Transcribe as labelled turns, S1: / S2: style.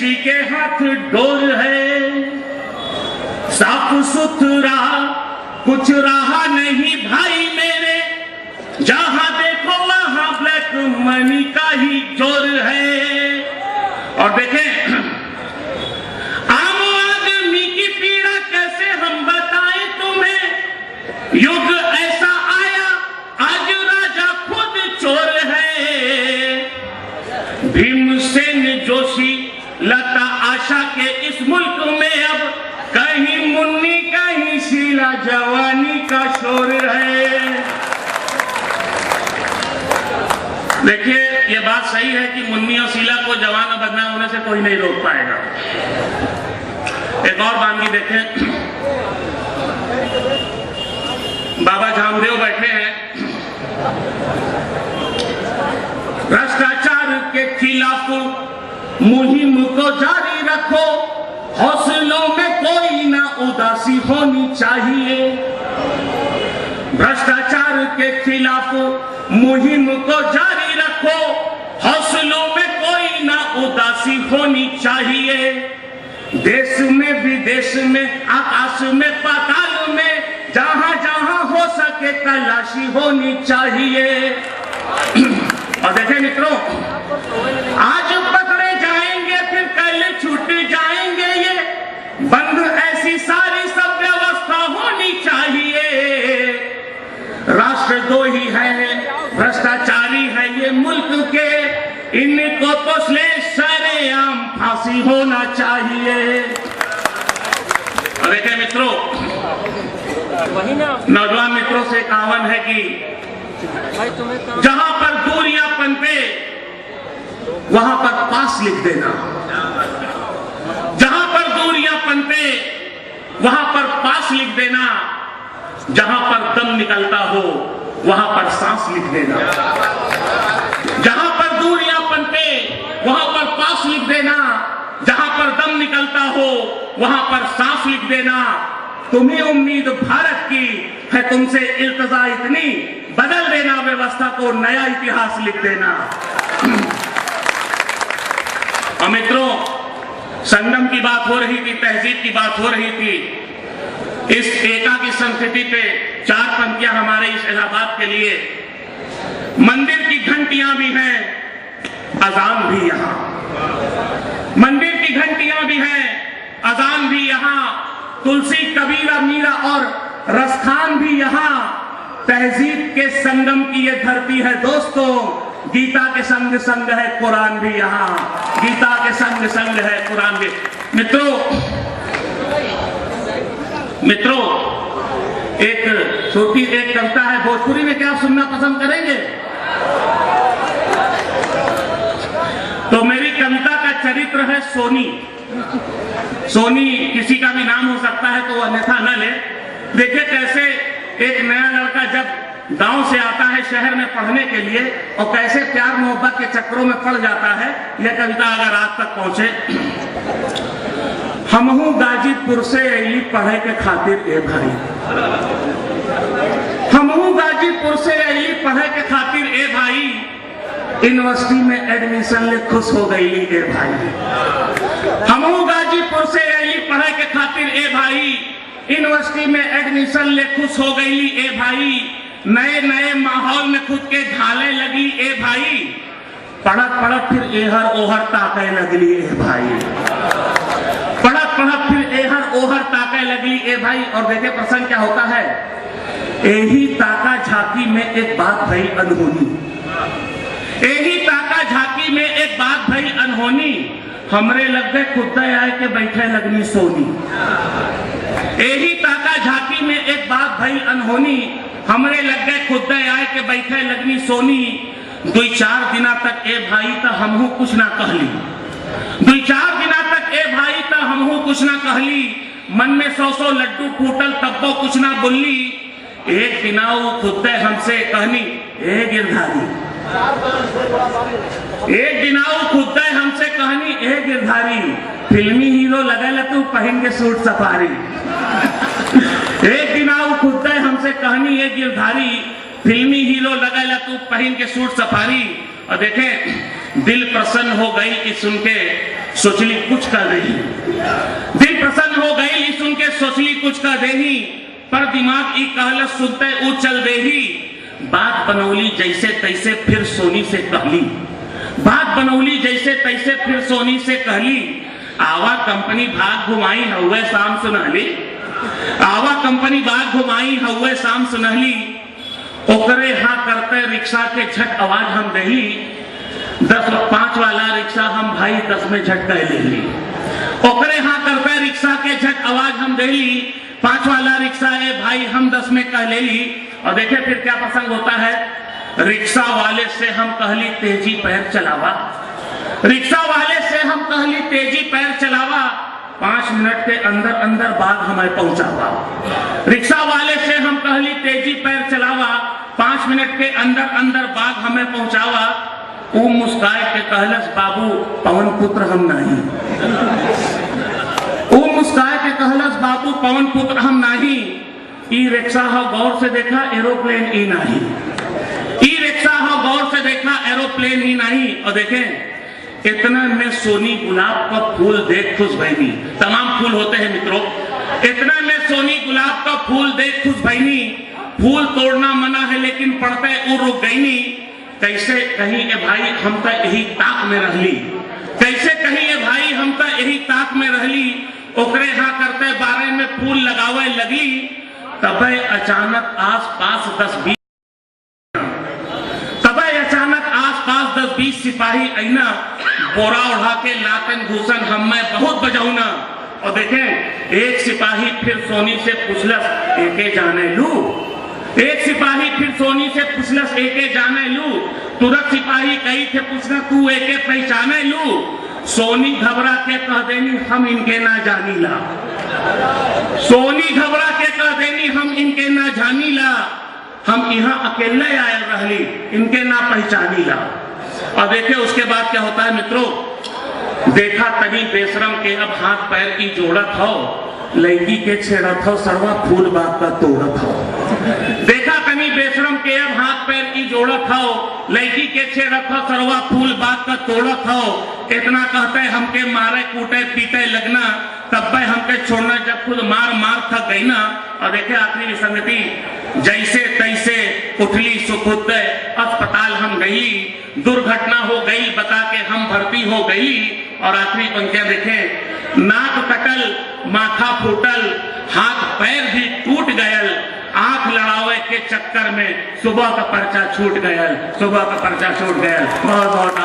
S1: किसी के हाथ डोर है, साफ सुथरा कुछ रहा नहीं भाई मेरे, जहां देखो वहां ब्लैक मनी का ही जोर है। और देखें, आम आदमी की पीड़ा कैसे हम बताएं तुम्हें, युग ऐसा आया आज राजा खुद चोर है। भीमसेन जोशी लता आशा के इस मुल्क में अब कहीं मुन्नी कहीं शीला जवानी का शोर है। देखिए, ये बात सही है कि मुन्नी और शीला को जवान और बदनाम होने से कोई नहीं रोक पाएगा। एक और वानगी देखें, बाबा जामदेव बैठे हैं, भ्रष्टाचार के खिलाफ मुहिम को जारी रखो, हौसलों में कोई ना उदासी होनी चाहिए। भ्रष्टाचार के खिलाफ मुहिम को जारी रखो, हौसलों में कोई ना उदासी होनी चाहिए। देश में विदेश में आकाश में पाताल में जहां जहां हो सके तलाशी होनी चाहिए। और देखें मित्रों, आज पकड़े जाएंगे फिर कल छूट जाएंगे, ये बंद ऐसी सारी सब व्यवस्था होनी चाहिए। राष्ट्र दो ही है, भ्रष्टाचारी है ये मुल्क के, इनको तो सरेआम फांसी होना चाहिए। और देखें मित्रों, नौजवान मित्रों से एक आह्वान है कि जहां पर दूरियां पनपे वहां पर पास लिख देना, जहां पर दूरियां पनपे वहां पर पास लिख देना, जहां पर दम निकलता हो वहां पर सांस लिख देना। जहां पर दूरियां पनपे वहां पर पास लिख देना, जहां पर दम निकलता हो वहां पर सांस लिख देना। तुम्हें उम्मीद भारत की है, तुमसे इल्तजा इतनी, बदल देना व्यवस्था को, नया इतिहास लिख देना। और मित्रों, संगम की बात हो रही थी, तहजीब की बात हो रही थी। इस एका की संस्कृति पे 4 पंक्तियां हमारे इस इलाहाबाद के लिए। मंदिर की घंटियां भी हैं, अजान भी यहां। मंदिर की घंटियां भी हैं, अजान भी यहां। तुलसी, कबीरा, मीरा और रसखान भी यहां। तहजीब के संगम की ये धरती है दोस्तों। गीता के संग संग है कुरान भी यहां, गीता के संग संग है कुरान भी। मित्रों, एक छोटी एक कविता है भोजपुरी में, क्या आप सुनना पसंद करेंगे? तो मेरी कविता का चरित्र है सोनी। सोनी किसी का भी नाम हो सकता है, तो वो अन्यथा न ले। देखिए कैसे एक नया लड़का जब गांव से आता है शहर में पढ़ने के लिए, और कैसे प्यार मोहब्बत के चक्रों में पड़ जाता है। यह कविता अगर आज तक पहुंचे, हमहू गाजीपुर से अली पढ़े के खातिर ए भाई, हमहू गाजीपुर से अली पढ़े के खातिर ए भाई, यूनिवर्सिटी में एडमिशन ले खुश हो गई ए भाई। हमहू गाजीपुर से अली पढ़े के खातिर ए भाई, यूनिवर्सिटी में एडमिशन ले खुश हो गई ए भाई। नए नए माहौल में खुद के ढाले लगी ए भाई, पढ़त पढ़त फिर एहर ओहर ताके लगली ए भाई, पढ़त पढ़त फिर एहर ओहर ताके लगली ए भाई। और देखे प्रसंग क्या होता है, यही ताका झांकी में एक बात भई अनहोनी, यही ताका झांकी में एक बात भई अनहोनी, हमरे लग गए खुद आए के बैठे लगनी सोनी। यही ताका झांकी में एक बात भई अनहोनी, हमरे लग गए खुद आए के बैठे लगनी सोनी। 2-4 दिना तक ए भाई तो हमहू कुछ ना कहली, 2-4 दिना तक ए भाई तो हमहू कुछ ना कहली। मन में 100 लड्डू फूटल तब्बो कुछ ना बोली। एक दिनाऊ खुद हमसे कहनी ए गिरधारी, एक दिनाऊ खुद हमसे कहनी ए गिरधारी, फिल्मी हीरो लगल तू पहन के सूट सफारी। एक दिनाऊ खुद हमसे कहनी ए गिरधारी, फिल्मी हीरो लगल तू पहन के सूट सफारी। और देखें दिल प्रसन्न हो गई कि सुन के सोचली कुछ कर रही, दिल प्रसन्न हो गई सुन के सोचली कुछ कर रही, पर दिमाग ई कहलस सुनते ऊ चल देही। बात बनौली जैसे तैसे फिर सोनी से कहली, बात बनौली जैसे तैसे फिर सोनी से कहली, आवा कंपनी भाग घुमाई हवे शाम सुनहली, आवा कंपनी भाग घुमाई हवे शाम सुनहली। ओकरे हाँ करते रिक्शा के झट आवाज हम दही, 10-5 वाला रिक्शा हम भाई 10 में झटका ले ली। ओकरे हाँ करते रिक्शा के झट आवाज हम दही, 5 वाला रिक्शा है भाई हम 10 में कह ले ली। और देखिए फिर क्या प्रसंग होता है, रिक्शा वाले से हम कहली तेजी पैर चलावा, रिक्शा वाले से हम कहली तेजी पैर चलावा, 5 मिनट के अंदर अंदर बाग हमें पहुंचावा। रिक्शा वाले से हम कहली तेजी पैर चलावा, 5 मिनट के अंदर अंदर बाग हमें पहुंचावा। वो मुस्काए के कहलस बाबू पवन पुत्र हम नहीं, वो मुस्काए के कहलस बाबू पवन पुत्र हम नहीं। ई रिक्शा हो गौर से देखा एरोप्लेन ही नहीं, ई रिक्शा हो गौर से देखा एरोप्लेन ही नहीं। और देखें इतना में सोनी गुलाब का फूल देख खुश भईनी, तमाम फूल होते हैं मित्रों, इतना में सोनी गुलाब का फूल देख खुश भईनी। फूल तोड़ना मना है लेकिन पड़ते उ रुक गईनी। कैसे कहीं ए भाई हम तो यही ताक में रहली, कैसे कहीं ए भाई हम तो यही ताक में रहली। ओकरे हाँ करते बारे में फूल लगावे लगी, तबे अचानक आस पास 10-20 सिपाही आईना, बोरा उठा के लातन घूसन हम मैं बहुत बजाऊना। और देखें एक सिपाही फिर सोनी से पूछलस एके जाने लू, एक सिपाही फिर सोनी से पूछलस एके जाने लू। तुरंत सिपाही कही थे पूछना तू एके पहचाने लू। सोनी घबरा के कह देनी हम इनके ना जानी ला, सोनी घबरा के कह देनी हम इनके ना जानी ला, हम यहाँ अकेले आए रहली इनके ना पहचानी ला। और देखिए उसके बाद क्या होता है मित्रों, देखा तनी बेशरम के अब हाथ पैर की जोड़त हो, लड़की के छेड़त हो, सरवा फूल बात का तोड़त हो। देखा तनी बेशरम के अब हाथ पैर की जोड़त हो, लड़की के छेड़त हो, सरवा फूल बात का तोड़त हो। इतना कहते हमके मारे कूटे पीटे लगना, तब हमके छोड़ना जब खुद मार मार थक गई ना। और देखे आखिरी विसंगति, जैसे तैसे उठली सुखुद अस्पताल हम गई, दुर्घटना हो गई बता के हम भर्ती हो गई। और आखिरी पंक्तियां देखें, नाक कटल माथा फूटल हाथ पैर भी टूट गयल, आंख लड़ावे के चक्कर में सुबह का पर्चा छूट गयल, सुबह का पर्चा छूट गयल। बहुत बहुत